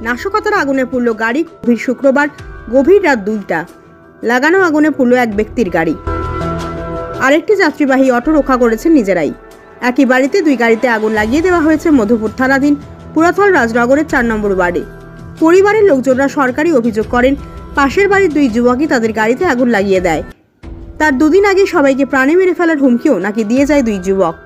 নাশকতার আগুনে পুড়ল গাড়ি। শুক্রবার গভীর রাত 2টা লাগানো আগুনে পুড়ল এক ব্যক্তির গাড়ি। আরেকটি যাত্রীবাহী অটো রক্ষা করেছেন নিজেরাই। একই বাড়িতে 2 গাড়িতে আগুন লাগিয়ে দেওয়া হয়েছে মধুপুর থানাধীন পুরাতল রাজনগরের 4 নম্বর ওয়ার্ডে। পরিবারের লোকজনরা সরকারি অভিযোগ করেন, পাশের বাড়ির 2 যুবকই তাদের গাড়িতে আগুন লাগিয়ে দেয়। তার 2 দিন আগে সবাইকে প্রাণে মেরে ফেলার হুমকিও নাকি দিয়ে যায় 2 যুবক।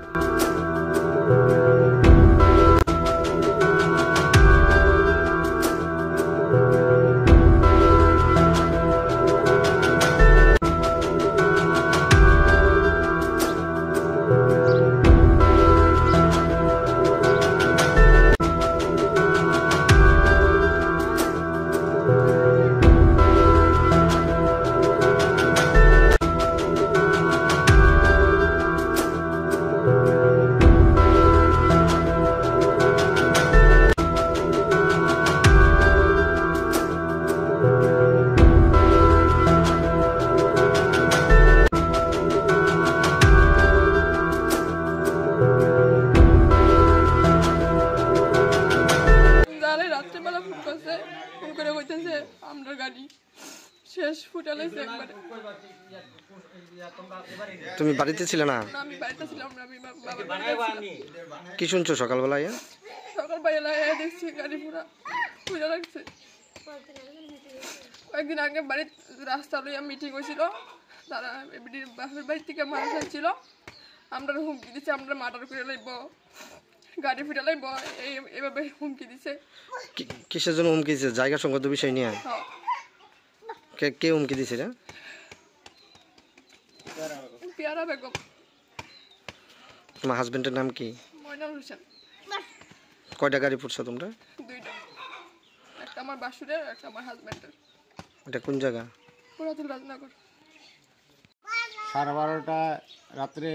রাত্রেবেলা ফোন করছে, ফোন করে বলতেছে আমরা গাড়ি শেষ ফুটালাইছে একবারে। তুমি বাড়িতে ছিলে না? আমি বাড়িতে ছিলাম না, আমি কি শুনছো সকালবেলায়? সকালবেলা দেখছি গাড়ি পুরা ফুটা লাগছে। কয়েকদিন আগে বাড়ির রাস্তা লইয়া মিটিং হয়েছিল, তারা বাপের বাড়ি থেকে মানুষ আসছিল, আমরা হুমকি দিচ্ছে আমরা মার্ডার করে লাইব, গাড়ি ফিরে লাইব, এইভাবে হুমকি দিছে। কিসের জন্য হুমকি দিছে? জায়গা সংক্রান্ত বিষয় নিয়ে? কে হুমকি দিছে? পিয়ারা বেগম। তোমার হাজবেন্ডের নাম কি? মইনুল হোসেন। কয়টা গাড়ি পুড়ছো তোমরা? 2টা, একটা আমার বাসুরের, একটা আমার হাজবেন্ডের। এটা কোন জায়গা? পুরাতন রাজনগর। 12:30 রাত্রে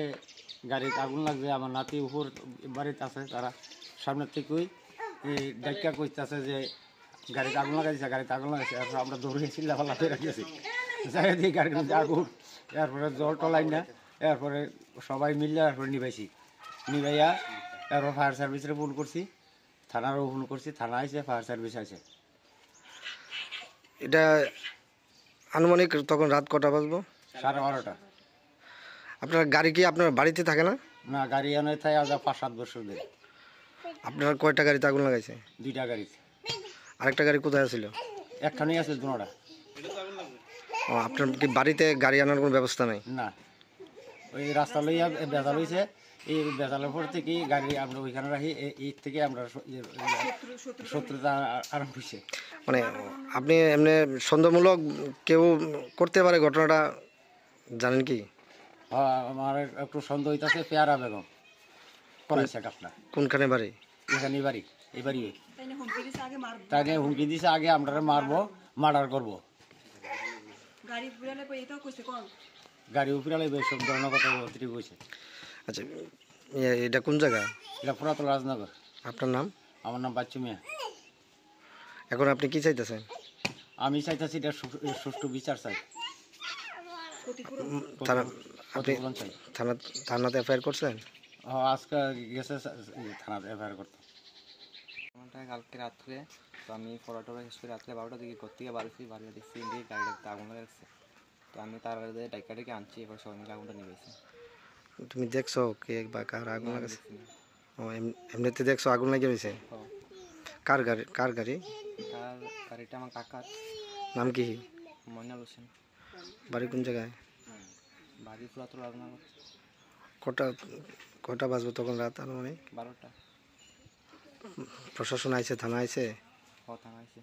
গাড়িতে আগুন লাগছে। আমার নাতি উপর বাড়িতে আছে, তারা সামনের থেকেই ডাক্কা কইতেছে যে গাড়িতে আগুন লাগাইছে, গাড়িতে আগুন লাগাইছে। এরপর আমরা দৌড়ে চিল্লাফাল্লা করে রাখিয়েছি, যাই দিয়ে গাড়ির মধ্যে আগুন, এরপরে জল টলাই না, এরপরে সবাই মিললে এরপরে নিভাইয়া এরপর ফায়ার সার্ভিসে ফোন করছি, থানারও ফোন করছি, থানা আইছে, ফায়ার সার্ভিস আছে। এটা আনুমানিক তখন রাত কটা বাজবো? 12:30। আপনার গাড়ি কি আপনার বাড়িতে থাকে না? না, গাড়ি এনে থাকে আজ 5-7 বছর ধরে। আপনার কয়টা গাড়িতে আগুন লাগাইছে? 2টা গাড়িতে। আরেকটা গাড়ি কোথায় ছিল? একখানেই আছে, দুটা। ও, আপনার কি বাড়িতে গাড়ি আনার কোনো ব্যবস্থা নাই? না, ওই রাস্তা লইয়া বেজাল হয়েছে, এই বেজালের পর থেকে গাড়ি আমরা ওইখানে রাখি, এই থেকে আমরা শত্রুতা আরম্ভ হয়েছে। মানে আপনি এমনি সন্দেহমূলক কেউ করতে পারে ঘটনাটা জানেন কি? আমার একটু সন্দেহ হইতেছে পেয়ারা বেগম করাইছে কাজটা। কোনখানে বাড়ি? এখানে বাড়ি, এই বাড়ি। তাই নিয়ে হুমকি দিছে আগে আমরা মারবো, মার্ডার করবো, গাড়ি উপরে সব ধরনের কথা কইছে। আচ্ছা, এটা কোন জায়গা? এটা পুরাতন রাজনগর। আপনার নাম? আমার নাম বাচ্চু মিয়া। এখন আপনি কি চাইতেছেন? আমি চাইতেছি এটা সুষ্ঠু বিচার চাই। থানাতে এফআইআর করছেন? আজকে গেছে থানাতে এফআইআর করতে। কালকে রাত্রে তো আমি পড়াটা শেষ করে রাত্রে 12টার দিকে ঘর থেকে বাড়ি দেখছি গাড়িটা আগুন লাগছে। তো আমি তার আগে ডাইকাটাকে আনছি, এবার সবাই মিলে আগুনটা নিবেছি। তুমি দেখছো কে বা কার আগুন লাগছে? ও, এমনিতে দেখছো আগুন লাগিয়ে রয়েছে? কার গাড়ি? গাড়িটা আমার কাকার। নাম কি? মইনুল হোসেন। বাড়ি কোন জায়গায়? বাড়ি পুরাতন রাজনগর। কটা বাজবো তখন রাত? আনুমানিক 12টা। প্রশাসন আইছে? থানা আইছে? থানা আইছে।